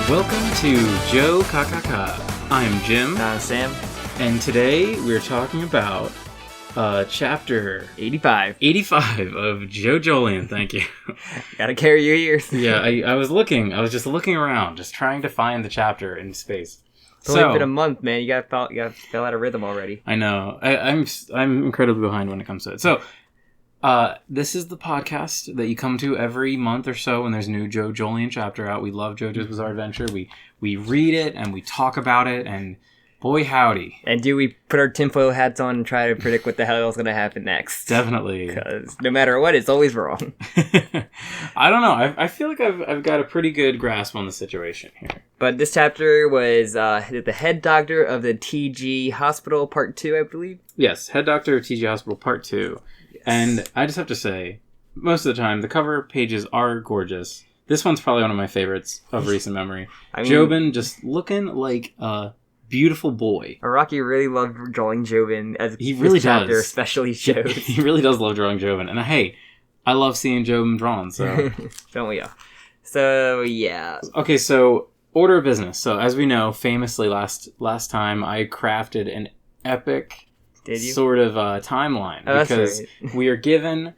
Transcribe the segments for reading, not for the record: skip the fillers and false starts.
Welcome to Jokakaka. I'm Jim. I'm Sam. And today we're talking about chapter 85 of JoJolion. Thank you. Gotta carry your ears. Yeah, I was just looking around, just trying to find the chapter in space. It's only been a month, man. You got fell out of rhythm already. I know. I'm incredibly behind when it comes to it. So, this is the podcast that you come to every month or so when there's a new JoJolion chapter out. We love JoJo's Bizarre Adventure. We read it and we talk about it, and boy howdy. And do we put our tinfoil hats on and try to predict what the hell is going to happen next? Definitely. Because no matter what, it's always wrong. I don't know. I feel like I've got a pretty good grasp on the situation here. But this chapter was the head doctor of the TG Hospital Part 2, I believe. Yes, head doctor of TG Hospital Part 2. Yes. And I just have to say, most of the time, the cover pages are gorgeous. This one's probably one of my favorites of recent memory. I mean, Jobin just looking like a beautiful boy. Araki really loved drawing Jobin, as he really chapter does. Especially shows. He really does love drawing Jobin. And hey, I love seeing Jobin drawn, so... Don't we all? So, yeah. Okay, so... Order of business. So, as we know, famously last time, I crafted an epic sort of timeline. Oh, because right. we are given...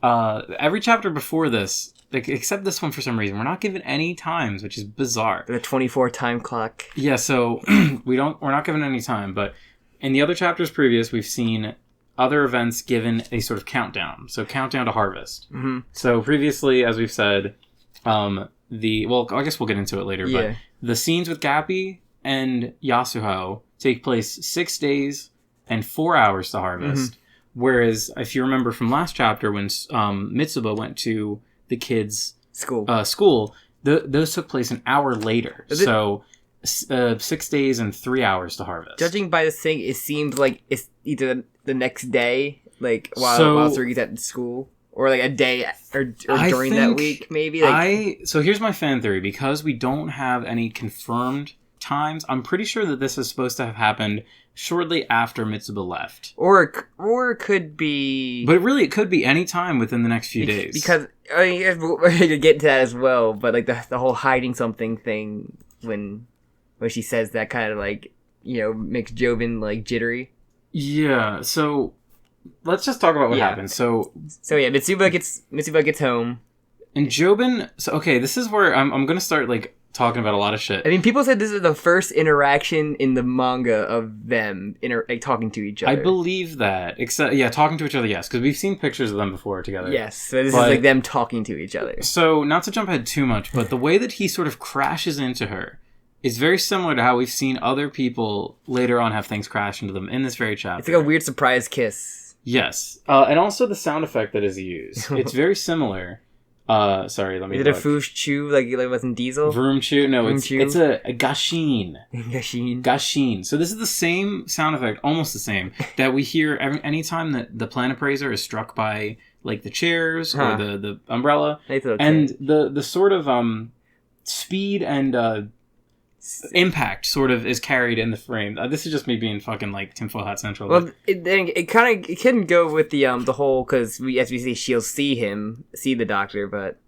every chapter before this, except this one for some reason, we're not given any times, which is bizarre. The 24 time clock. Yeah, so we're not given any time, but in the other chapters previous, we've seen other events given a sort of countdown. So, countdown to harvest. Mm-hmm. So, previously, as we've said... well, I guess we'll get into it later, yeah. But the scenes with Gappy and Yasuho take place 6 days and 4 hours to harvest. Mm-hmm. Whereas, if you remember from last chapter, when Mitsuba went to the kids' school, those took place an hour later. So, 6 days and 3 hours to harvest. Judging by this thing, it seems like it's either the next day, like while Tsurugi's at school. Or like a day, or during that week, maybe. So here's my fan theory. Because we don't have any confirmed times, I'm pretty sure that this is supposed to have happened shortly after Mitsuba left. Or it could be... But it could be any time within the next few days. Because, I mean, we're going to get to that as well, but like the whole hiding something thing when she says that kind of like, makes Jobin like jittery. Yeah, so... Let's just talk about what happened. So yeah, Mitsuba gets home, and Jobin. So okay, this is where I'm gonna start like talking about a lot of shit. I mean, people said this is the first interaction in the manga of them talking to each other. I believe that, except talking to each other. Yes, because we've seen pictures of them before together. Yes, so this is like them talking to each other. So not to jump ahead too much, but the way that he sort of crashes into her is very similar to how we've seen other people later on have things crash into them in this very chapter. It's like a weird surprise kiss. Yes. And also the sound effect that is used. It's very similar. Sorry, let me... Is it a foosh chew like it was in Diesel? Vroom chew? No, Vroom it's chew? It's a gashin. Gashin. Gashin. So this is the same sound effect, almost the same, that we hear anytime that the planet praiser is struck by like the chairs or the umbrella. Okay. And the sort of speed and... impact sort of is carried in the frame. This is just me being fucking like tinfoil hat central. Well, it couldn't go with the whole, because as we see, she'll see the doctor, but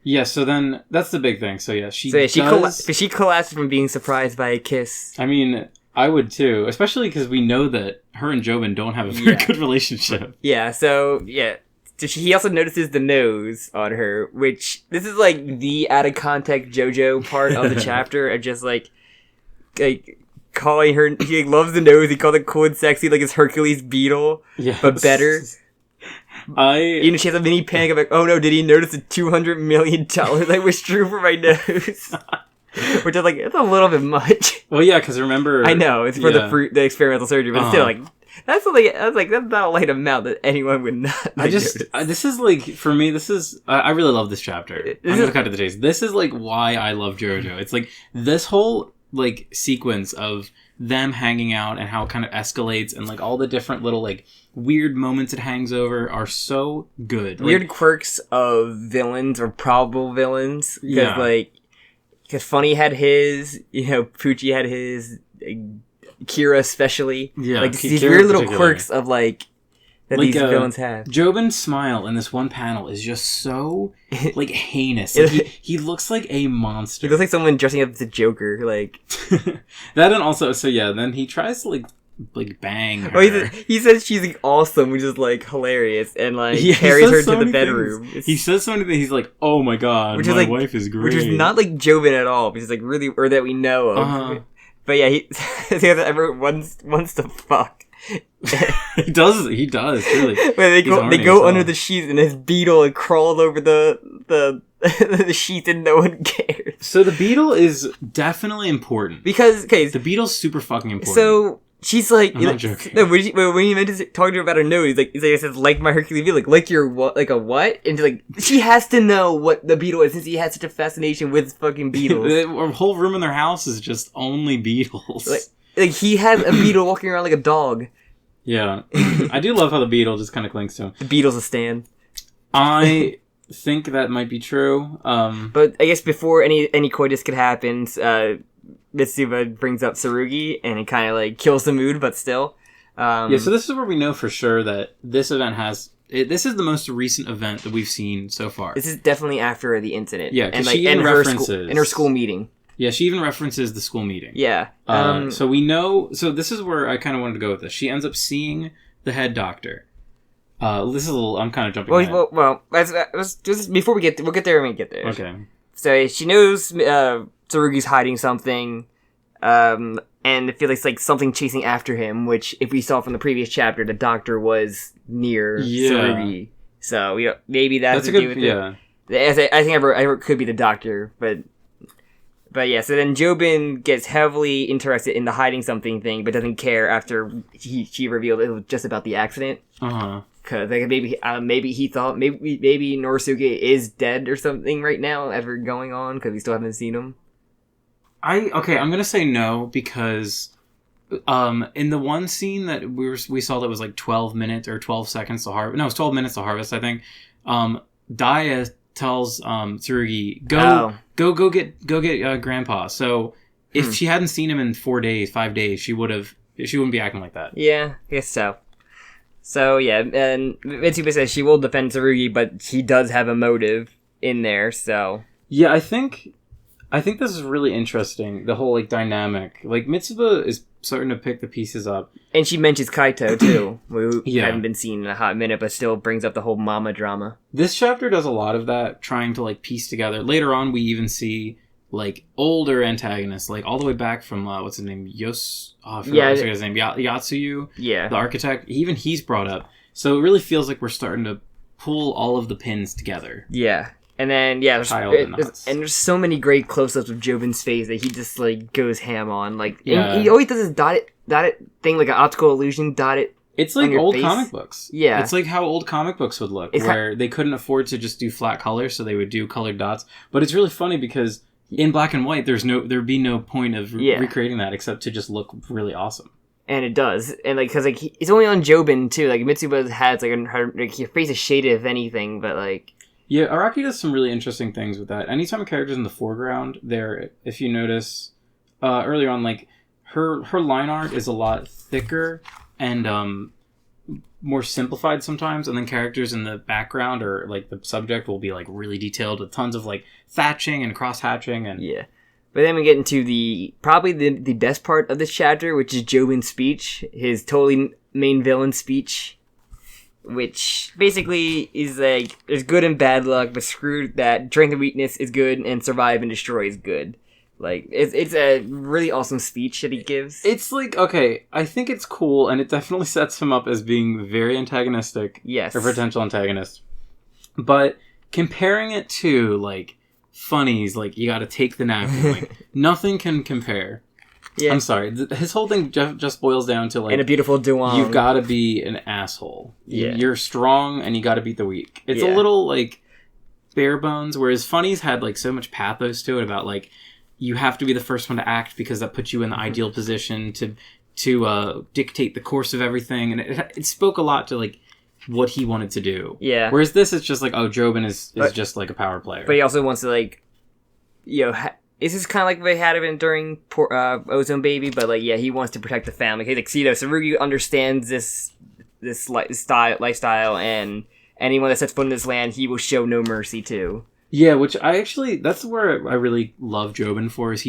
yeah. So then that's the big thing. So yeah, she collapsed from being surprised by a kiss. I mean, I would too, especially because we know that her and Jobin don't have a very good relationship. Yeah. So yeah. So he also notices the nose on her, which this is like the out of context JoJo part of the chapter, of just like calling her. He loves the nose. He called it cool and sexy, like it's Hercules beetle, but better. She has a mini panic of like, oh no, did he notice the $200 million I was true for my nose? Which is like, it's a little bit much. Well, yeah, because remember, I know it's for the experimental surgery, but still like. That's not a light amount that anyone would not. This is like, for me, I really love this chapter. I'm gonna cut to the chase. This is like why I love JoJo. It's like this whole like sequence of them hanging out and how it kind of escalates and like all the different little like weird moments it hangs over are so good. Weird quirks of villains or probable villains. Because Funny had his, Poochie had his. Kira especially. Yeah. Like these weird little quirks of like that like, these villains have. Jobin's smile in this one panel is just so, like, heinous. Like, he looks like a monster. He looks like someone dressing up as a Joker, like... That and also, so yeah, then he tries to, like bang her. Oh, he says she's, like, awesome, which is, like, hilarious, and, like, carries her to the bedroom. He says so many things. He's like, oh my god, which my is, like, wife is great. Which is not, like, Jobin at all, which is, like, really... Or that we know of. But yeah, he says everyone wants to fuck. he does really. They go under the sheets, and his beetle crawled over the sheets, and no one cares. So the beetle is definitely important because the beetle's super fucking important. So she's like, I'm not joking. No, when he meant to talk to her about her nose, he says like my Hercules beetle, like your what, like a what? And like she has to know what the beetle is since he has such a fascination with fucking beetles. A whole room in their house is just only beetles. Like he has a beetle walking around like a dog. Yeah. I do love how the beetle just kind of clings to him. The beetle's a stan. I think that might be true. But I guess before any coitus could happen, Mitsuba brings up Tsurugi, and it kind of like kills the mood, but still. Yeah, so this is where we know for sure that this event this is the most recent event that we've seen so far. This is definitely after the incident. Yeah, because she even references... in her school meeting. Yeah, she even references the school meeting. Yeah. So we know... So this is where I kind of wanted to go with this. She ends up seeing the head doctor. This is a little... I'm kind of jumping ahead. Well, just before we'll get there when we get there. Okay. So she knows Tsurugi's hiding something, and it feels like something chasing after him, which, if we saw from the previous chapter, the doctor was near Tsurugi. So maybe that has to do with it. Yeah. I think I could be the doctor, but yeah, so then Jobin gets heavily interested in the hiding something thing, but doesn't care after she revealed it was just about the accident. Cause like maybe he thought maybe Norisuke is dead or something right now as we're going on because we still haven't seen him. I'm gonna say no because in the one scene that we saw that was like 12 minutes or 12 seconds to harvest. No, it was 12 minutes to harvest. I think. Daya tells Tsurugi go get Grandpa. So if she hadn't seen him in 5 days, she wouldn't be acting like that. Yeah, I guess so. So yeah, and Mitsuba says she will defend Tsurugi, but he does have a motive in there. So yeah, I think this is really interesting. The whole like dynamic, like Mitsuba is starting to pick the pieces up, and she mentions Kaito too, who haven't been seen in a hot minute, but still brings up the whole mama drama. This chapter does a lot of that, trying to like piece together. Later on, we even see like older antagonists, like all the way back from what's his name, his name, Yatsuyu, the architect. Even he's brought up, so it really feels like we're starting to pull all of the pins together. Yeah, and then there's so many great close-ups of Jobin's face that he just like goes ham on. Like he always does his dotted thing, like an optical illusion dotted. It's like old comic books. Yeah. It's like how old comic books would look, where they couldn't afford to just do flat colors, so they would do colored dots. But it's really funny because in black and white, there'd be no point of recreating that except to just look really awesome. And it does, and like because like it's only on Jobin too. Like Mitsuba's has like your face is shaded if anything, but like Araki does some really interesting things with that. Anytime a character's in the foreground, if you notice earlier on, like her line art is a lot thicker and more simplified sometimes, and then characters in the background or like the subject will be like really detailed with tons of like thatching and cross hatching and But then we get into probably the best part of this chapter, which is Jobin's speech, his totally main villain speech, which basically is like there's good and bad luck, but screw that. Strength and weakness is good, and survive and destroy is good. Like, it's a really awesome speech that he gives. It's like, okay, I think it's cool, and it definitely sets him up as being very antagonistic. Yes. Or potential antagonist. But comparing it to, like, funnies, like, you gotta take the napkin, like, nothing can compare. Yeah. I'm sorry. His whole thing just boils down to, like... And a beautiful duong. You've gotta be an asshole. Yeah. You're strong, and you gotta beat the weak. It's a little, like, bare bones, whereas funnies had, like, so much pathos to it about, like... You have to be the first one to act because that puts you in the ideal position to dictate the course of everything, and it spoke a lot to like what he wanted to do. Yeah. Whereas this is just like, oh, Jobin is just like a power player. But he also wants to like, this is kind of like they had it during Ozone Baby, but like he wants to protect the family. Like Tsurugi understands this lifestyle, and anyone that sets foot in this land, he will show no mercy to. Yeah, which that's where I really love Jobin for, is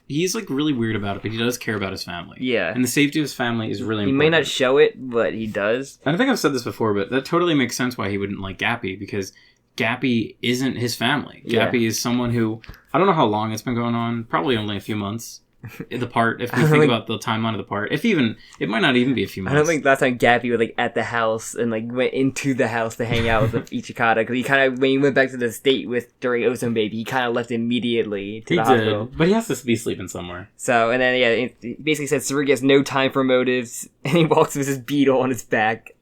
he's like really weird about it, but he does care about his family. Yeah. And the safety of his family is really important. He may not show it, but he does. And I think I've said this before, but that totally makes sense why he wouldn't like Gappy, because Gappy isn't his family. Yeah. Gappy is someone who, I don't know how long it's been going on, probably only a few months. The part, if we think about the timeline of the part, it might not even be a few months. I don't think last time Gappy was like at the house and like went into the house to hang out with Ichikata, because he kind of, when he went back to the state during Ozone Baby, he kind of left immediately to the hospital. But he has to be sleeping somewhere. So, and then it basically said Tsurugi has no time for motives, and he walks with his beetle on his back.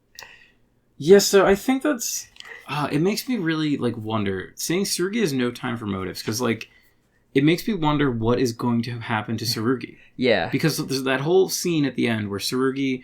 Yeah, so I think that's it makes me really like wonder, saying Tsurugi has no time for motives, because like it makes me wonder what is going to happen to Tsurugi. Yeah. Because there's that whole scene at the end where Tsurugi,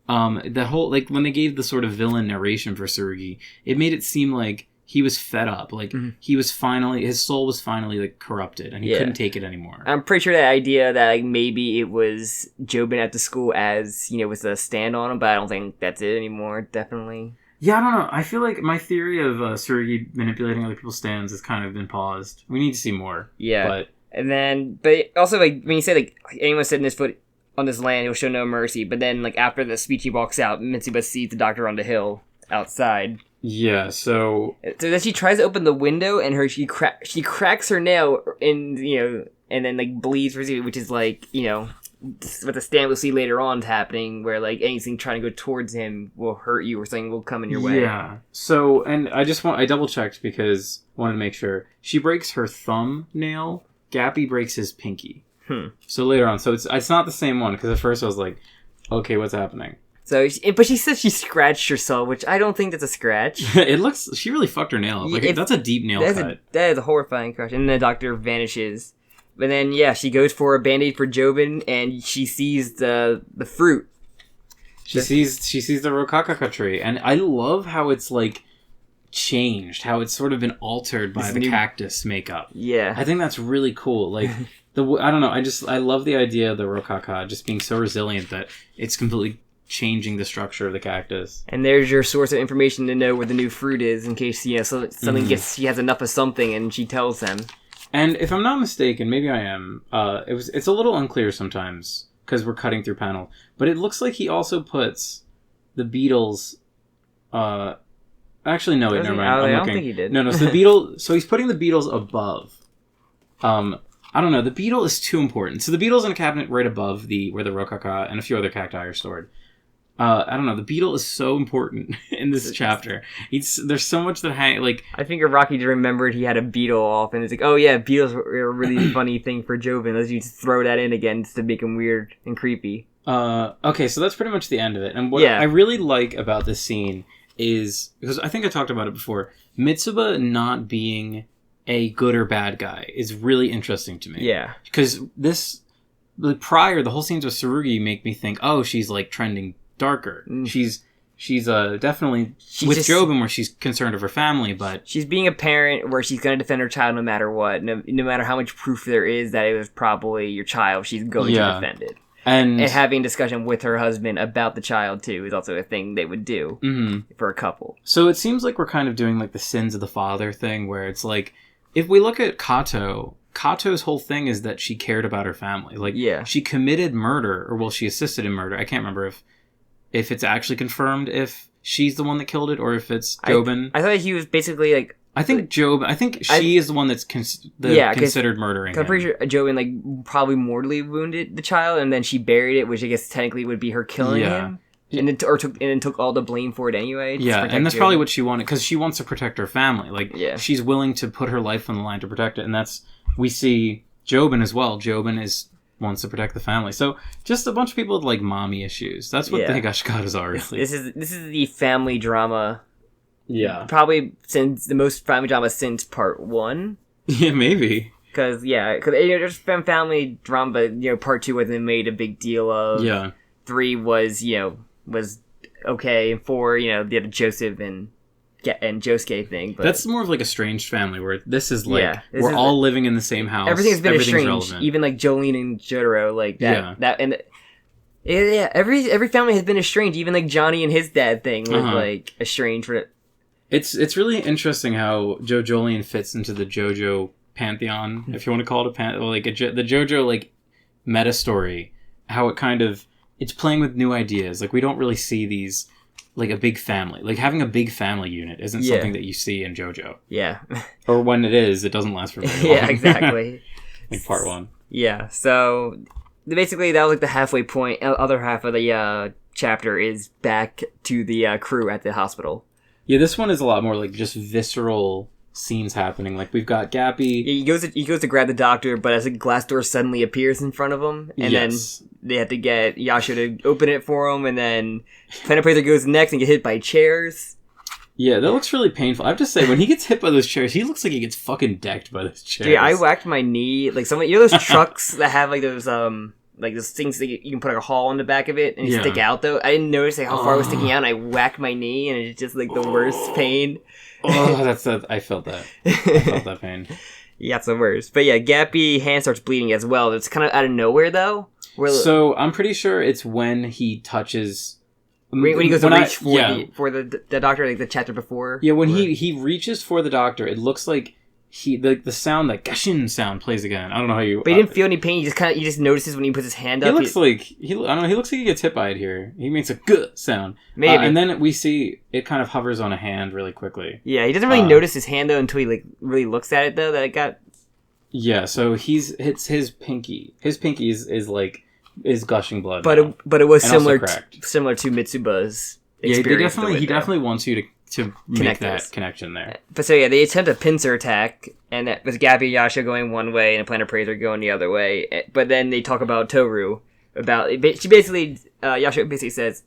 that whole, like, when they gave the sort of villain narration for Tsurugi, it made it seem like he was fed up. Like, his soul was finally, like, corrupted, and he couldn't take it anymore. I'm pretty sure that idea that, like, maybe it was Jobin at the school as, with a stand on him, but I don't think that's it anymore, definitely. Yeah, I don't know. I feel like my theory of Tsurugi manipulating other people's stands has kind of been paused. We need to see more. Yeah. But also, like, when you say, like, anyone setting his foot on this land, he'll show no mercy. But then, like, after the speech he walks out, Mitsuba sees the doctor on the hill outside. Yeah, so then she tries to open the window, and she cracks her nail, and then, like, bleeds, which is, like, what the stand we'll see later on is happening, where like anything trying to go towards him will hurt you or something will come in your way. Yeah. So, and I double checked because I wanted to make sure. She breaks her thumbnail. Gappy breaks his pinky. So later on, so it's not the same one, because at first I was like, okay, what's happening? So, but she says she scratched herself, which I don't think that's a scratch. She really fucked her nail up. Like, that's a deep nail cut. That is a horrifying crash. And then the doctor vanishes. But then, she goes for a Band-Aid for Jobin, and she sees the fruit. She sees the Jokakaka tree, and I love how it's, like, changed, how it's sort of been altered by the cactus makeup. Yeah. I think that's really cool. Like, I don't know, I love the idea of the Jokakaka just being so resilient that it's completely changing the structure of the cactus. And there's your source of information to know where the new fruit is, in case, something she has enough of something, and she tells them. And if I'm not mistaken, maybe I am, it's a little unclear sometimes, because we're cutting through panel, but it looks like he also puts the beetles, actually no, wait, never mind, I don't think he did. No, so he's putting the beetles above, I don't know, the beetle is too important. So the beetle's in a cabinet right above where the Jokakaka and a few other cacti are stored. I don't know. The beetle is so important in this chapter. There's so much that like. I think Araki just remembered he had a beetle off, and it's like, oh yeah, beetles are a really funny thing for Jobin. Let's just throw that in again just to make him weird and creepy. Okay, so that's pretty much the end of it. And what I really like about this scene is, because I think I talked about it before, Mitsuba not being a good or bad guy is really interesting to me. Yeah, because the whole scenes with Tsurugi make me think, oh, she's like trending darker. She's definitely with Jobin where she's concerned of her family, but she's being a parent where she's going to defend her child no matter what, no matter how much proof there is that it was probably your child, she's going to defend it. And having discussion with her husband about the child too is also a thing they would do for a couple. So it seems like we're kind of doing like the sins of the father thing, where it's like, if we look at Kato's whole thing is that she cared about her family. Like, she committed murder, or she assisted in murder. I can't remember if it's actually confirmed if she's the one that killed it or if it's Jobin. I thought he was basically like... I think she is the one that's considered murdering him. I'm pretty sure Jobin like probably mortally wounded the child, and then she buried it, which I guess technically would be her killing him. And then took all the blame for it anyway. Yeah, and that's probably what she wanted, because she wants to protect her family. Like, she's willing to put her life on the line to protect it, and we see Jobin as well. Jobin wants to protect the family. So just a bunch of people with like mommy issues. That's what the Higashikatas are, really. This is the family drama. Yeah. Probably since the most family drama since part 1. Yeah, maybe. Because there's been family drama, but part 2 wasn't made a big deal of. Yeah. 3 was okay, and 4, the Joseph and Josuke thing. But that's more of like a strange family, where this is like we're all living in the same house. Everything's been estranged, relevant. Even like JoJolion and Jotaro, like that. Yeah. That and Yeah, every family has been estranged. Even like Johnny and his dad thing was like estranged for it. It's really interesting how JoJolion fits into the JoJo pantheon, if you want to call it the JoJo like meta story. How it kind of it's playing with new ideas. Like we don't really see these like a big family. Like having a big family unit isn't something that you see in JoJo. Yeah. Or when it is, it doesn't last for very long. Yeah, exactly. Like part 1. Yeah. So basically, that was like the halfway point. Other half of the chapter is back to the crew at the hospital. Yeah, this one is a lot more like just visceral scenes happening. Like we've got Gappy. Yeah, he goes to grab the doctor, but as a glass door suddenly appears in front of him, and then they have to get Yasha to open it for him, and then Planet Praiser goes next and get hit by chairs. Yeah, that looks really painful. I have to say, when he gets hit by those chairs, he looks like he gets fucking decked by those chairs. Yeah, I whacked my knee. Like some, you know those trucks that have like those things that you can put like a hole in the back of it and stick out though. I didn't notice like how far it was sticking out, and I whacked my knee, and it's just like the worst pain. I felt that. I felt that pain. Yeah, it's the worst. But yeah, Gappy hand starts bleeding as well. It's kind of out of nowhere though. So I'm pretty sure it's when he touches. When he goes to reach for the doctor, like the chapter before. Yeah, when he reaches for the doctor, it looks like the sound, that gashin sound plays again. I don't know how you. But he didn't feel any pain. He just notices when he puts his hand up. He looks like I don't know. He looks like he gets hit by it here. He makes a good sound. Maybe. And then we see it kind of hovers on a hand really quickly. Yeah, he doesn't really notice his hand though until he like really looks at it though. That it got. Yeah, so it's his pinky. His pinky is gushing blood. But it was similar to Mitsuba's experience. Yeah, he definitely wants you to make that connection there. But so yeah, they attempt a pincer attack, and that was Gappy and Yasha going one way and Planet Praiser going the other way. But then they talk about Toru. She basically Yasha basically says,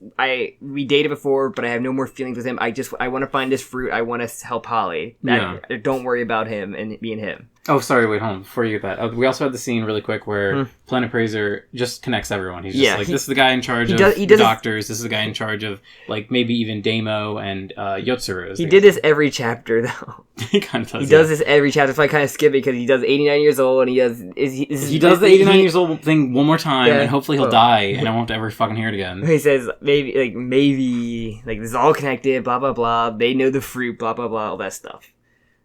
we dated before, but I have no more feelings with him. I want to find this fruit. I want to help Holly. Don't worry about him and me and him. Oh, sorry, wait, hold on. Before you get that, we also had the scene really quick where Planet Praiser just connects everyone. He's just this is the guy in charge of the doctors, this is the guy in charge of, like, maybe even Damo and Yotsuru. He did this every chapter, though. He kind of does. He does this every chapter, so I kind of skip it, because he does 89 years old, and he does... He does the 89 years old thing one more time, and hopefully he'll die, and I won't ever fucking hear it again. He says, maybe, this is all connected, blah, blah, blah, they know the fruit, blah, blah, blah, all that stuff.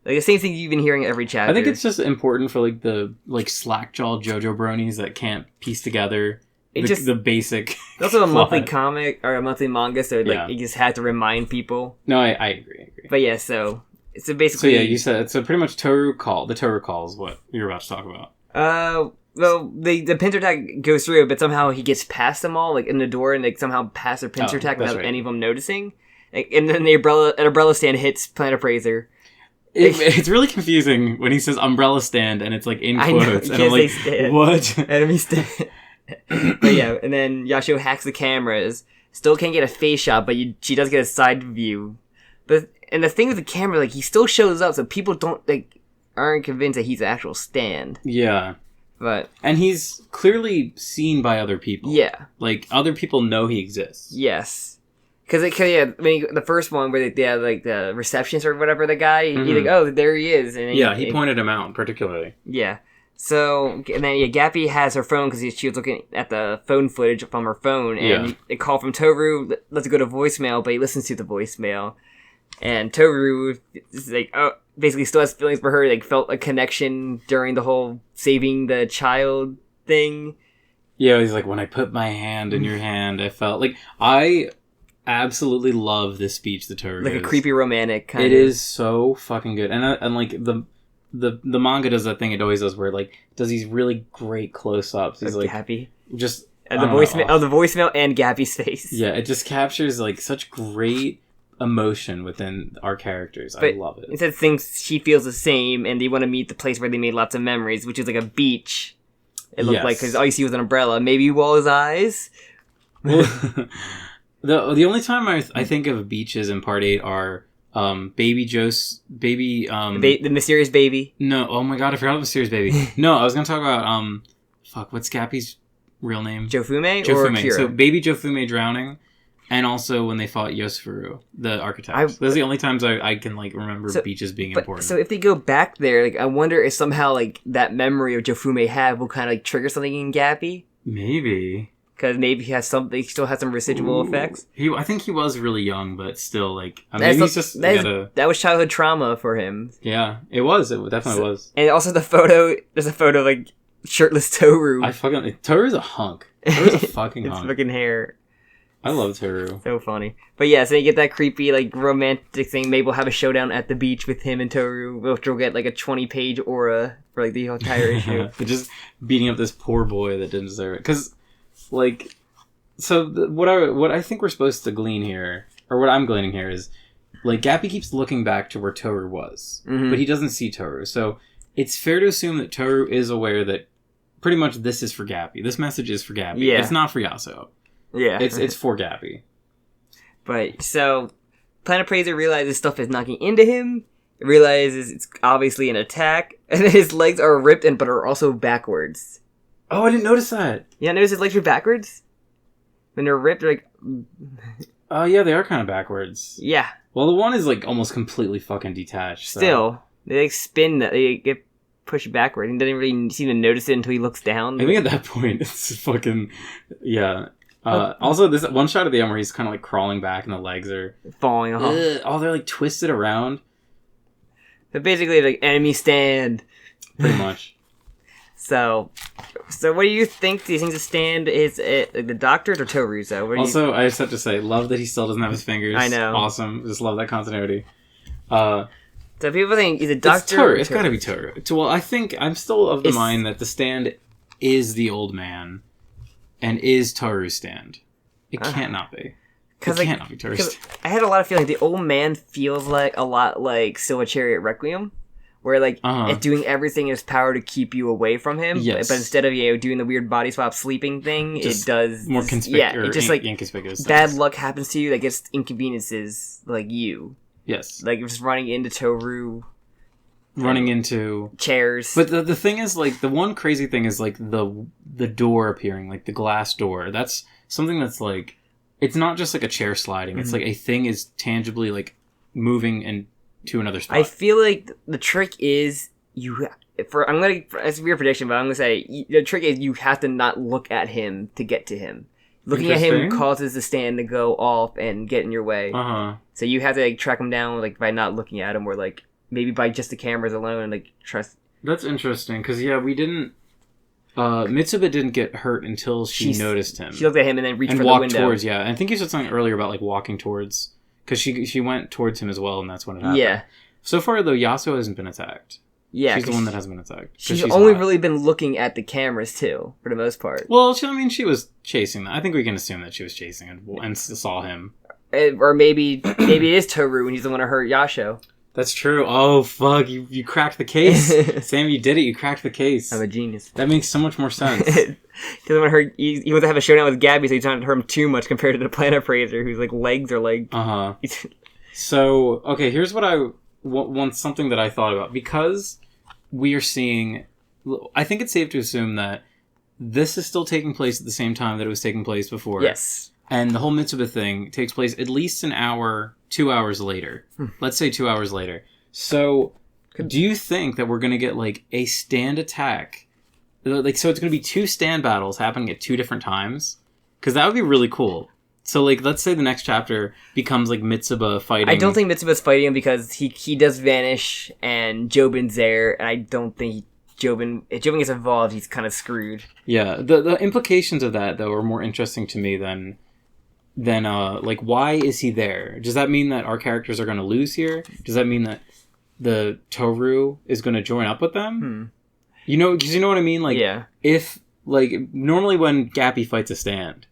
Like the same thing you've been hearing every chapter. I think it's just important for like the slack-jawed JoJo bronies that can't piece together the basic. It's also a monthly comic or a monthly manga, so you just had to remind people. No, I agree. But yeah, so basically. So yeah, you said so. Pretty much the Toru call is what you're about to talk about. Well, the pincer attack goes through, but somehow he gets past them all, like in the door, and they somehow pass their pincer attack without any of them noticing. And then an umbrella stand hits Planet Praiser. It's really confusing when he says umbrella stand and it's like in quotes. And I'm like, what? Enemy stand. But yeah, and then Yashio hacks the cameras. Still can't get a face shot, but she does get a side view. And the thing with the camera, like, he still shows up, so people aren't convinced that he's an actual stand. Yeah. And he's clearly seen by other people. Yeah. Like, other people know he exists. Yes. Because the first one where they had like the receptionist or whatever, the guy, he's like, oh, there he is. And he pointed him out particularly. Yeah. So, and then Gappy has her phone because she was looking at the phone footage from her phone, and a call from Toru lets it go to voicemail, but he listens to the voicemail. And Toru is like, basically still has feelings for her, like felt a connection during the whole saving the child thing. Yeah, he's like, when I put my hand in your hand, I felt like I absolutely love this speech that Toru like a creepy romantic kind of. It is so fucking good, and like the manga does that thing it always does where like does these really great close-ups. He's like happy, just and the voicemail and Gappy's face. Yeah, it just captures like such great emotion within our characters. I love it. It says things she feels the same, and they want to meet the place where they made lots of memories, which is like a beach. It looked like because all you see was an umbrella, maybe Wall's eyes. Well, The only time I think of beaches in Part 8 are the mysterious baby. No, oh my god, I forgot about the mysterious baby. No, I was gonna talk about what's Gappy's real name? Jofume or Kira? So baby Jofume drowning, and also when they fought Yosefuru, the architect. Those are the only times I can like remember beaches being important. So if they go back there, like I wonder if somehow like that memory of Jofume will kind of like trigger something in Gappy. Maybe. Because maybe he still has some residual effects. I think he was really young, but still, like, I mean, that was childhood trauma for him. Yeah, it was. It definitely was. And also there's a photo of, like, shirtless Toru. Toru's a hunk. Toru's a fucking hunk. His fucking hair. I love Toru. So funny. But yeah, so you get that creepy, like, romantic thing. Maybe we'll have a showdown at the beach with him and Toru, which will get, like, a 20-page aura for, like, the entire issue. Just beating up this poor boy that didn't deserve it. Because, like, so what I think we're supposed to glean here, or what I'm gleaning here is, like, Gappy keeps looking back to where Toru was, but he doesn't see Toru. So it's fair to assume that Toru is aware that pretty much this is for Gappy. This message is for Gappy. Yeah. It's not for Yasuo. Yeah. It's for Gappy. But, so, Planet Praiser realizes stuff is knocking into him, realizes it's obviously an attack, and his legs are ripped but are also backwards. Oh, I didn't notice that. Yeah, notice his legs are backwards? When they're ripped, they're like... Oh, yeah, they are kind of backwards. Yeah. Well, the one is, like, almost completely fucking detached. So. Still, they, like, spin, they get pushed backward, and doesn't really seem to notice it until he looks down. I think at that point, it's fucking... Yeah. Also, this one shot of the end where he's kind of like crawling back and the legs are falling off. They're like twisted around. So basically, like enemy stand, pretty much. So what do you think? Do you think the stand is it like the doctor's or Toru's? Also, I just have to say, love that he still doesn't have his fingers. I know, awesome. Just love that continuity. So people think he's a doctor. It's Toru. It's got to be Toru. Well, I think I'm still of the mind that the stand is the old man. And is Toru's stand. It can't not be. It can't not be Toru's stand. I had a lot of feeling the old man feels like a lot like Silver Chariot Requiem. Where, like, it's doing everything in its power to keep you away from him. Yes. But instead of, doing the weird body swap sleeping thing, just it does... more conspicuous. Yeah, it just, like, inconspicuous bad luck happens to you that gets inconveniences, like you. Yes. Like, just running into Toru... Running into chairs. But the thing is, like, the one crazy thing is, like, the door appearing, like, the glass door. That's something that's, like, it's not just, like, a chair sliding. It's, like, a thing is tangibly, like, moving into another spot. I feel like the trick is, it's a weird prediction, but I'm going to say, the trick is you have to not look at him to get to him. Looking at him causes the stand to go off and get in your way. So you have to, like, track him down, like, by not looking at him, or, like, maybe by just the cameras alone and, like, trust... That's interesting, because, we didn't... Mitsuba didn't get hurt until she noticed him. She looked at him and then reached for the window. And walked towards, I think you said something earlier about, like, walking towards... Because she went towards him as well, and that's when it happened. Yeah. So far, though, Yasuo hasn't been attacked. Yeah. She's the one that hasn't been attacked. She's only really been looking at the cameras, too, for the most part. Well, she was chasing them. I think we can assume that she was chasing and saw him. Or maybe it is Toru, and he's the one who hurt Yasuo. That's true. Oh, fuck. You cracked the case. Sam, you did it. You cracked the case. I'm a genius. That makes so much more sense. Because he wants to have a showdown with Gappy, so he's not to hurt him too much compared to the Planet Praiser, whose, like, legs are, like... So, okay, here's what I want, something that I thought about. Because we are seeing... I think it's safe to assume that this is still taking place at the same time that it was taking place before. Yes. And the whole Mitsuba thing takes place at least an hour, 2 hours later. Let's say 2 hours later. So, do you think that we're going to get, like, a stand attack? Like, so it's going to be 2 stand battles happening at 2 different times? Because that would be really cool. So, like, let's say the next chapter becomes, like, Mitsuba fighting... I don't think Mitsuba's fighting him because he does vanish and Jobin's there, and I don't think if Jobin gets involved, he's kind of screwed. Yeah, the implications of that, though, are more interesting to me than like, why is he there? Does that mean that our characters are going to lose here? Does that mean that the Toru is going to join up with them? You know, because you know what I mean? Like, if, like, normally when Gappy fights a stand,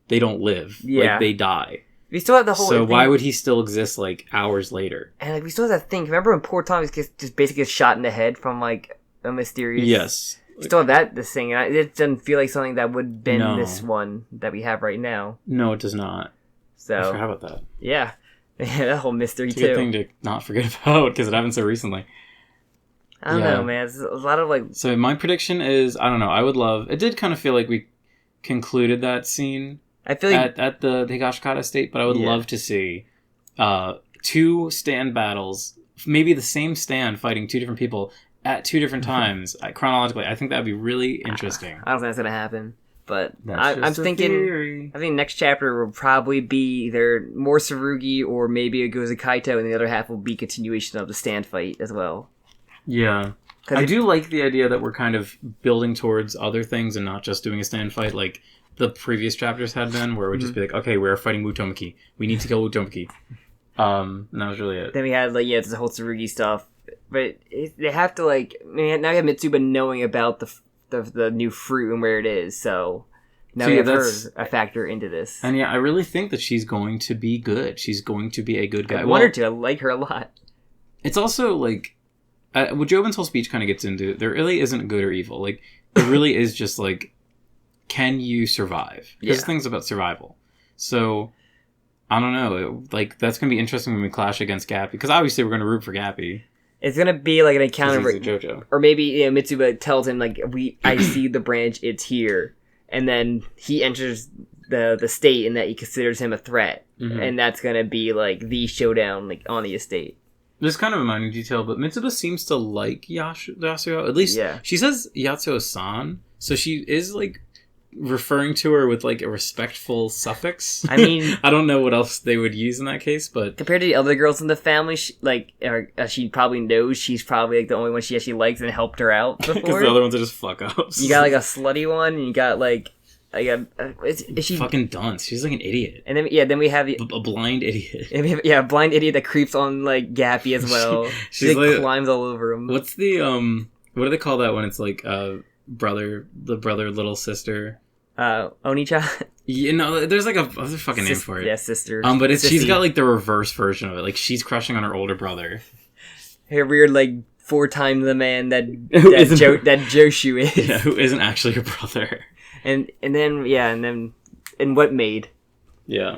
they don't live. Yeah. Like, they die. We still have the whole thing. Why would he still exist, like, hours later? And, like, we still have that thing. Remember when poor Tom just basically gets shot in the head from, like, a mysterious... Yes. Still have this thing, and it doesn't feel like something that would bend this one that we have right now. No, it does not. So, I forgot about that. Yeah. That whole mystery, it's a good thing to not forget about, because it happened so recently. I don't know, man. It's a lot of, like... So my prediction is, I don't know, I would love... It did kind of feel like we concluded that scene I feel like... at the Higashikata state, but I would love to see 2 stand battles, maybe the same stand fighting 2 different people at 2 different times, chronologically. I think that would be really interesting. I don't think that's going to happen. But I'm thinking, I think next chapter will probably be either more Tsurugi or maybe it goes to Kaito, and the other half will be continuation of the stand fight as well. Yeah. I do like the idea that we're kind of building towards other things and not just doing a stand fight like the previous chapters had been, where it would just be like, okay, we're fighting Wutomaki. We need to kill Wutomaki. And that was really it. Then we had, like, this whole Tsurugi stuff. But they have to, like... now we have Mitsuba knowing about the new fruit and where it is, so now we have her a factor into this. And I really think that she's going to be good. She's going to be a good guy. I want her to. I like her a lot. It's also, like... what Jobin's whole speech kind of gets into, there really isn't good or evil. Like, it really is just, like, can you survive? Because things about survival. So, I don't know. Like, that's going to be interesting when we clash against Gappy. Because obviously we're going to root for Gappy. It's gonna be like an encounter where JoJo. Or maybe Mitsuba tells him, like, I see the branch, it's here. And then he enters the state and that he considers him a threat. Mm-hmm. And that's gonna be, like, the showdown, like, on the estate. There's kind of a minor detail, but Mitsuba seems to like Yasuo. At least she says Yasuo-san. So she is, like, referring to her with, like, a respectful suffix. I mean... I don't know what else they would use in that case, but... Compared to the other girls in the family, she probably knows she's probably, like, the only one she actually likes and helped her out before. Because the other ones are just fuck-ups. You got, like, a slutty one, and you got, like is she... Fucking dunce. She's, like, an idiot. And then we have... A blind idiot. And we have, a blind idiot that creeps on, like, Gappy as well. she like, climbs all over him. What's the, what do they call that when it's, like, the brother, little sister... Oni-chan? There's like a other fucking name for it. Yeah, sister. But she's got like the reverse version of it. Like she's crushing on her older brother. Her weird, like 4 times the man that Joshu is. Yeah, who isn't actually her brother. And what maid? Yeah.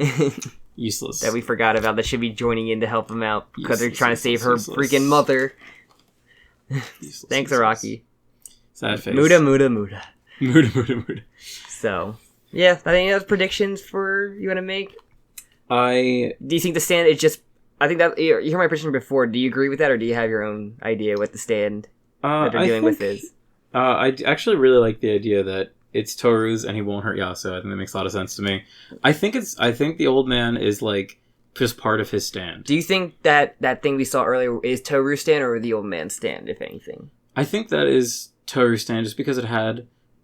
Useless. That we forgot about that should be joining in to help him out because they're trying to save her freaking mother. Thanks, Araki. Sad face. Muda. Muda. So, I think that's predictions for you want to make. Do you think the stand is just? I think that you heard my prediction before. Do you agree with that, or do you have your own idea what the stand that they're dealing with is? I actually really like the idea that it's Toru's and he won't hurt Yasuo. I think that makes a lot of sense to me. I think the old man is like just part of his stand. Do you think that thing we saw earlier is Toru's stand or the old man's stand, if anything? I think that is Toru's stand just because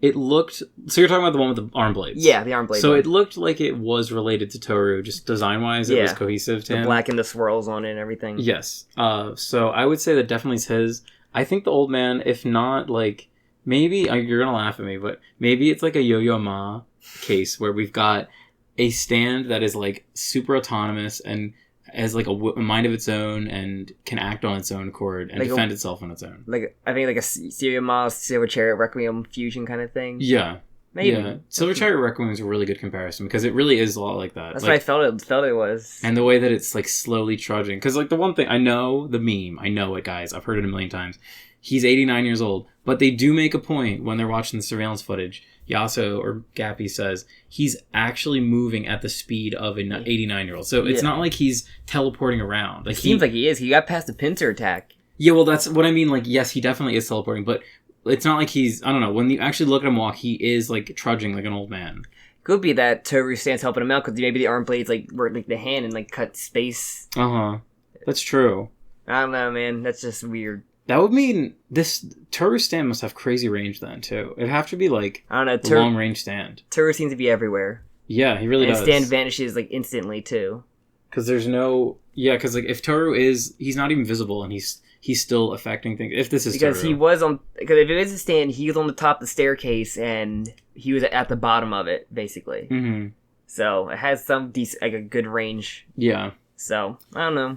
it looked... So you're talking about the one with the arm blades? Yeah, the arm blades. So it looked like it was related to Toru, just design-wise, it was cohesive to him. The black and the swirls on it and everything. Yes. So I would say that definitely is his. I think the old man, if not, like... Maybe... You're going to laugh at me, but maybe it's like a Yo-Yo Ma case where we've got a stand that is, like, super autonomous and has, like, a mind of its own and can act on its own accord and like defend itself on its own. Like, I think, like a Silver Chariot Requiem fusion kind of thing. Yeah. Maybe. Yeah. Silver Chariot Requiem is a really good comparison because it really is a lot like that. That's what I felt it was. And the way that it's, like, slowly trudging. Because, like, the one thing... I know the meme. I know it, guys. I've heard it a million times. He's 89 years old. But they do make a point when they're watching the surveillance footage. Yasuo or Gappy says he's actually moving at the speed of an 89-year-old. So it's not like he's teleporting around. Like it seems like he is. He got past the pincer attack. Yeah, well, that's what I mean. Like, yes, he definitely is teleporting, but it's not like he's... I don't know. When you actually look at him walk, he is, like, trudging like an old man. Could be that Toru stands helping him out because maybe the arm blades, like, work like the hand and, like, cut space. Uh-huh. That's true. I don't know, man. That's just weird. That would mean this Toru stand must have crazy range then, too. It'd have to be, like, I don't know, a long-range stand. Toru seems to be everywhere. Yeah, he really does. And stand vanishes, like, instantly, too. Because there's no... Yeah, because, like, if Toru is... He's not even visible, and he's still affecting things. If this is because Toru. He was on... Because if it is a stand, he was on the top of the staircase, and he was at the bottom of it, basically. Mm-hmm. So, it has some decent... Like, a good range. Yeah. So, I don't know.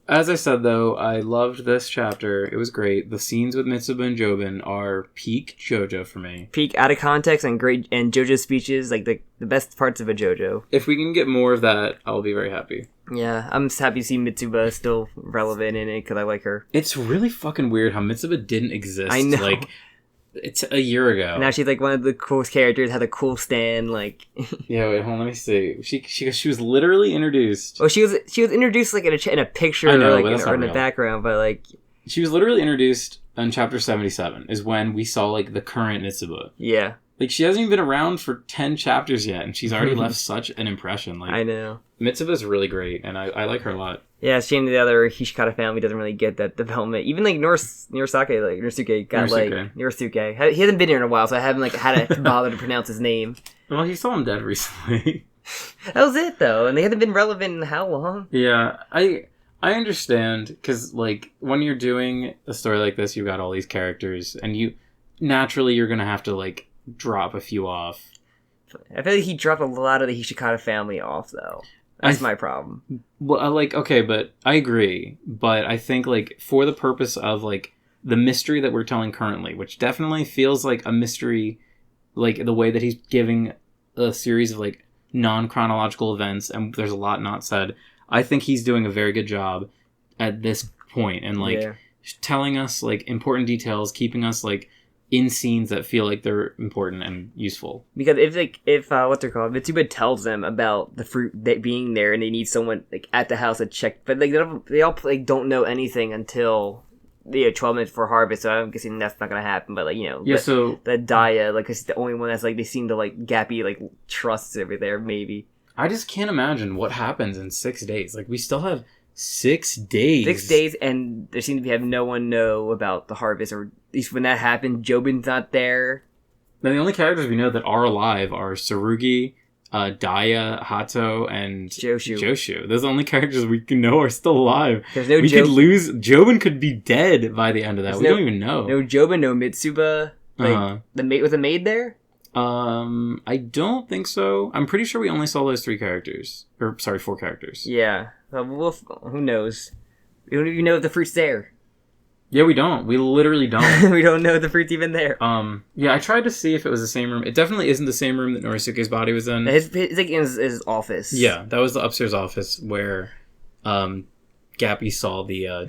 As I said, though, I loved this chapter. It was great. The scenes with Mitsuba and Jobin are peak JoJo for me. Peak out of context and great, and JoJo's speeches, like the best parts of a JoJo. If we can get more of that, I'll be very happy. Yeah, I'm just happy to see Mitsuba still relevant in it because I like her. It's really fucking weird how Mitsuba didn't exist. I know. Like, it's a year ago. Now she's like one of the coolest characters, had a cool stand, like... Yeah, wait, hold on, let me see. She was literally introduced... Well, she was introduced, like, in a picture, I know, or, like, or in the background, but, like... She was literally introduced in chapter 77, is when we saw, like, the current Mitsuba. Yeah. Like, she hasn't even been around for 10 chapters yet, and she's already left such an impression. Like, I know. Mitsuba's really great, and I like her a lot. Yeah, it's a shame the other Hishikata family doesn't really get that development. Even, like, Norisuke got, Norisuke. He hasn't been here in a while, so I haven't, like, had to bother to pronounce his name. Well, he saw him dead recently. That was it, though, and they haven't been relevant in how long? Yeah, I understand, because, like, when you're doing a story like this, you've got all these characters, and naturally, you're gonna have to, like, drop a few off. I feel like he dropped a lot of the Hishikata family off, though. That's my problem. Well, like, okay, but I agree. But I think, like, for the purpose of, like, the mystery that we're telling currently, which definitely feels like a mystery, like, the way that he's giving a series of, like, non-chronological events, and there's a lot not said, I think he's doing a very good job at this point. And, like, telling us, like, important details, keeping us, like, in scenes that feel like they're important and useful. Because if what they're called, Mitsuba tells them about the fruit being there, and they need someone like at the house to check, but like they all like don't know anything until 12 minutes before harvest. So I'm guessing that's not gonna happen. But like so the Daya, like, is the only one that's like they seem to like Gappy like trusts over there. Maybe I just can't imagine what happens in 6 days. Like, we still have 6 days. 6 days, and there seems to have no one know about the harvest, or at least when that happened, Jobin's not there. Then the only characters we know that are alive are Tsurugi, Daya, Hato, and Joshu. Those are the only characters we know are still alive. There's no could lose. Jobin could be dead by the end of that. We don't even know. No Jobin, no Mitsuba. Like, the maid was a maid there? I don't think so. I'm pretty sure we only saw those 4 characters. Yeah. Who knows? We don't even know if the fruit's there. Yeah, we don't. We literally don't. We don't know if the fruit's even there. Yeah, I tried to see if it was the same room. It definitely isn't the same room that Norisuke's body was in. It's like in his office. Yeah, that was the upstairs office where Gappy saw the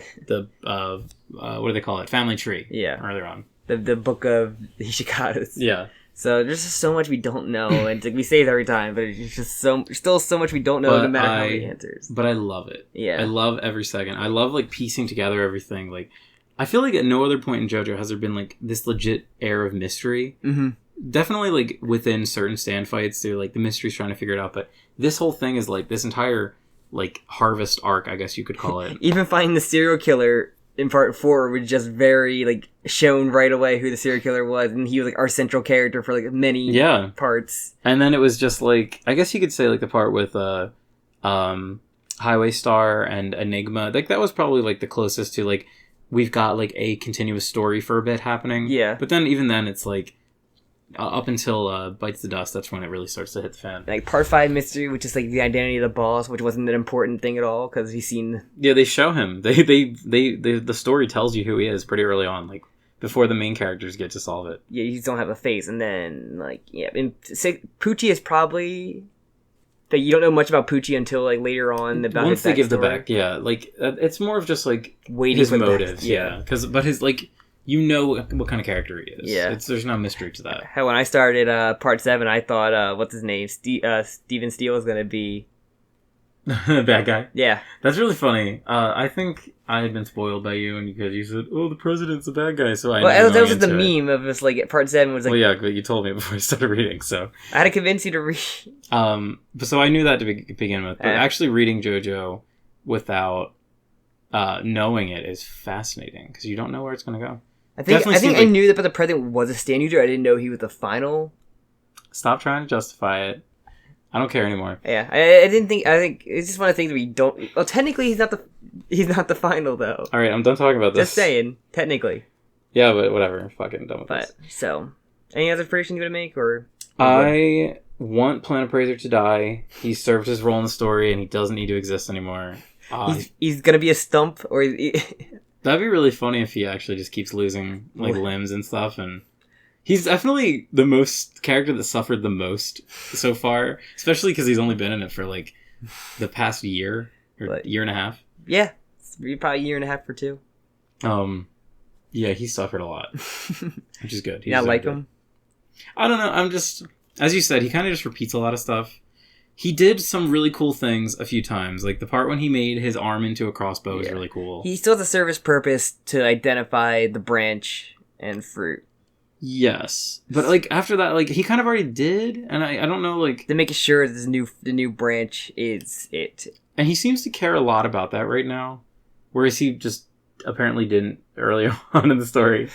what do they call it? Family tree. Yeah. Earlier on. The book of the Hishikatas. Yeah. So there's just so much we don't know, and we say it every time, but it's just still so much we don't know, no matter how many answers. But I love it. Yeah. I love every second. I love, like, piecing together everything. Like, I feel like at no other point in JoJo has there been, like, this legit air of mystery. Mm-hmm. Definitely, like, within certain stand fights, they're, like, the mystery's trying to figure it out, but this whole thing is, like, this entire, like, harvest arc, I guess you could call it. Even finding the serial killer in part 4 was just very, like, shown right away who the serial killer was, and he was, like, our central character for, like, many parts. And then it was just, like, I guess you could say, like, the part with Highway Star and Enigma, like, that was probably, like, the closest to, like, we've got, like, a continuous story for a bit happening. Yeah. But then, even then, it's, like, up until Bites the Dust, that's when it really starts to hit the fan. Like, part 5 mystery, which is, like, the identity of the boss, which wasn't an important thing at all, because he's seen... Yeah, they show him. The story tells you who he is pretty early on, like, before the main characters get to solve it. Yeah, you just don't have a face, and then, like, yeah, and Poochie is probably... But you don't know much about Poochie until, like, later on about once his they give the backstory. back, yeah. Like, it's more of just, like, waiting his for motives, yeah. But his, like... You know what kind of character he is. Yeah. There's no mystery to that. When I started part 7, I thought, what's his name? Steven Steele was going to be... Bad guy? Yeah. That's really funny. I think I had been spoiled by you, and because you said, "Oh, the president's a bad guy," so that was the meme of us, like, part 7 was like... Well, yeah, but you told me before I started reading, so... I had to convince you to read... So I knew that to begin with, but actually reading JoJo without knowing it is fascinating, because you don't know where it's going to go. I think I knew that, but the president was a stand user. I didn't know he was the final. Stop trying to justify it. I don't care anymore. Yeah, I didn't think. I think it's just one of the things that we don't. Well, technically, he's not the final though. All right, I'm done talking about this. Just saying, technically. Yeah, but whatever. Fucking done with this. So, any other prediction you want to make, or? I want Planet Praiser to die. He served his role in the story, and he doesn't need to exist anymore. He's gonna be a stump, or. That'd be really funny if he actually just keeps losing, like, limbs and stuff, and he's definitely the character that suffered the most so far, especially because he's only been in it for, like, the past year, or year and a half. Yeah, probably a year and a half or 2. Yeah, he suffered a lot, which is good. Yeah, like him? I don't know, I'm just, as you said, he kind of just repeats a lot of stuff. He did some really cool things a few times. Like, the part when he made his arm into a crossbow is really cool. He still has a service purpose to identify the branch and fruit. Yes, but like after that, like he kind of already did, and I don't know, like they're making sure the new branch is it, and he seems to care a lot about that right now, whereas he just apparently didn't earlier on in the story.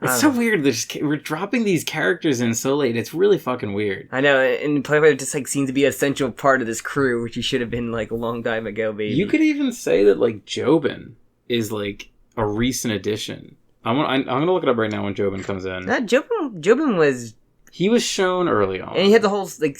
It's so weird. We're dropping these characters in so late. It's really fucking weird. I know, and Playboy just like seems to be an essential part of this crew, which he should have been like a long time ago, baby. You could even say that like Jobin is like a recent addition. I'm gonna look it up right now when Jobin comes in. Jobin was... He was shown early on. And he had the whole, like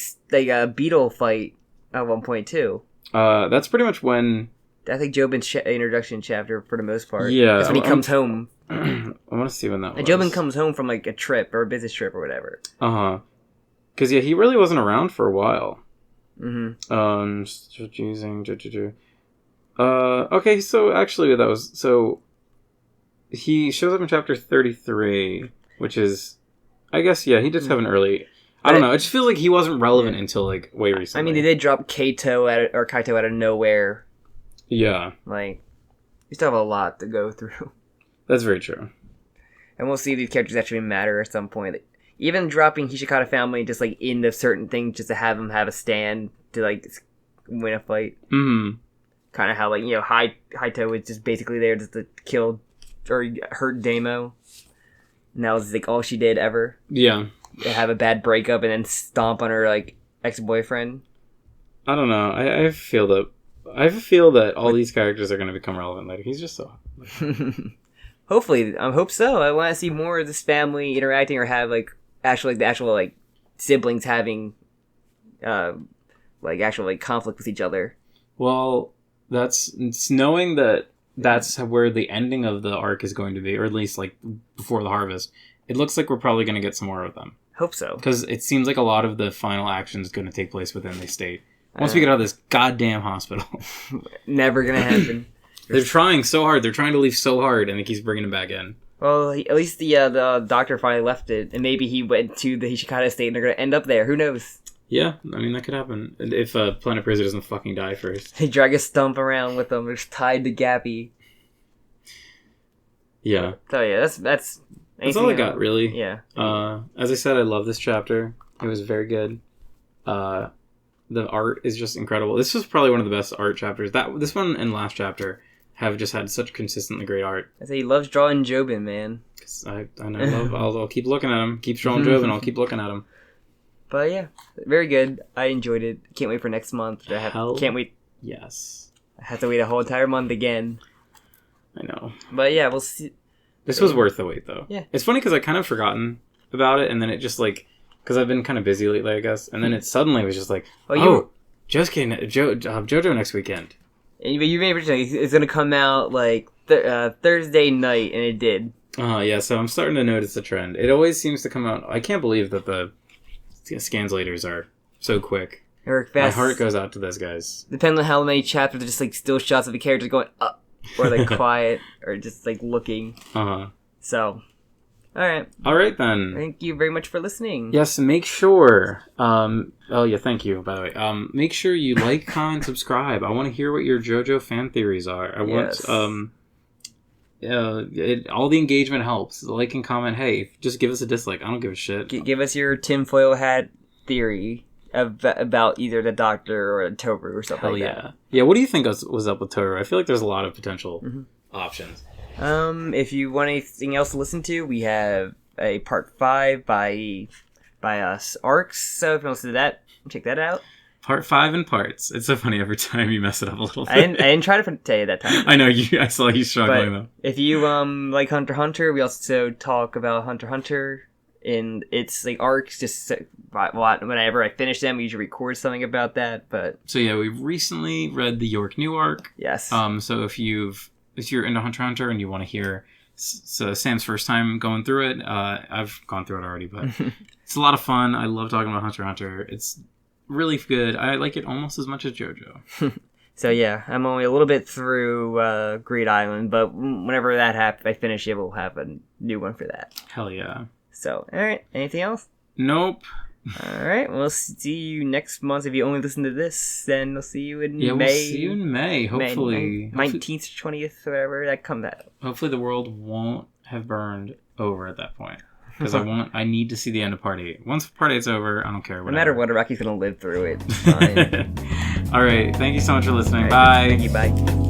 beetle fight at one point, too. That's pretty much when... I think Jobin's introduction chapter, for the most part. Yeah. That's when he comes home. I want to see when that was. And Jobin comes home from, like, a trip, or a business trip, or whatever. Uh-huh. Because, yeah, he really wasn't around for a while. Mm-hmm. Just using... Okay, so actually that was... So... He shows up in chapter 33, which is, I guess, yeah, he does have an early... I don't know, it just feels like he wasn't relevant until, like, way recently. I mean, they did drop Kaito out of nowhere. Yeah. Like, you still have a lot to go through. That's very true. And we'll see if these characters actually matter at some point. Even dropping Hishikata family just, like, into certain things just to have them have a stand to, like, win a fight. Mm-hmm. Kind of how, like, you know, Haito is just basically there just to kill... or hurt Damo. And that was like all she did ever. Yeah. Have a bad breakup and then stomp on her like ex-boyfriend. I don't know. I feel that all these characters are going to become relevant later. He's just so... Hopefully. I hope so. I want to see more of this family interacting or have like the actual like siblings having like actual like conflict with each other. Well, it's knowing that that's where the ending of the arc is going to be, or at least like before the harvest. It looks like we're probably going to get some more of them. Hope so. Because it seems like a lot of the final action is going to take place within the state. Once we get out of this goddamn hospital. Never going to happen. They're trying so hard. They're trying to leave so hard, and it keeps bringing them back in. Well, at least the doctor finally left it, and maybe he went to the Hishikata estate, and they're going to end up there. Who knows? Yeah, I mean, that could happen. If Planet Prison doesn't fucking die first. They drag a stump around with them. They're just tied to Gappy. Yeah. So yeah, that's all I got, really. Yeah. As I said, I love this chapter. It was very good. The art is just incredible. This was probably one of the best art chapters. This one and last chapter have just had such consistently great art. I say he loves drawing Jobin, man. Cause I I'll keep looking at him. Keep drawing Jobin. I'll keep looking at him. But yeah, very good. I enjoyed it. Can't wait for next month. Can't wait. Yes. I have to wait a whole entire month again. I know. But yeah, we'll see. This was worth the wait, though. Yeah. It's funny because I kind of forgotten about it, and then it just like, because I've been kind of busy lately, I guess, and then it suddenly was just like, just kidding, JoJo next weekend. And you made it's gonna come out like Thursday night, and it did. Yeah. So I'm starting to notice a trend. It always seems to come out. I can't believe that the scanslators are so quick. My heart goes out to those guys. Depending on how many chapters, just like still shots of the characters going up. Or like quiet, or just like looking. So, all right then. Thank you very much for listening. Yes, make sure. Thank you. By the way, make sure you like, comment, subscribe. I want to hear what your JoJo fan theories are. I want all the engagement helps. Like and comment. Hey, just give us a dislike. I don't give a shit. Give us your tinfoil hat theory about either the Doctor or a Toru or something like that. Yeah, what do you think was up with Toru? I feel like there's a lot of potential options. If you want anything else to listen to, we have a part 5 by us arcs. So if you want to listen to that, check that out. Part 5 in parts. It's so funny every time you mess it up a little bit. I didn't try to tell you that time. I know I saw you struggling though. If you like Hunter x Hunter, we also talk about Hunter x Hunter. In its like arcs, just whenever I finish them, we usually record something about that. But so yeah, we've recently read the York New arc. Yes. So if you're into Hunter x Hunter and you want to hear Sam's first time going through it, I've gone through it already, but it's a lot of fun. I love talking about Hunter x Hunter. It's really good. I like it almost as much as JoJo. So yeah, I'm only a little bit through Great Island, but whenever that happens, I finish it, we'll have a new one for that. Hell yeah. So, alright, anything else? Nope. Alright, we'll see you next month. If you only listen to this, then we'll see you in May. Yeah, we'll see you in May, hopefully. 19th, 20th, whatever, that comes out. Hopefully the world won't have burned over at that point. because I need to see the end of part 8. Once part 8's over, I don't care. Whatever. No matter what, Araki's gonna live through it. It's fine. All right. Thank you so much for listening. Bye. Thank you. Bye.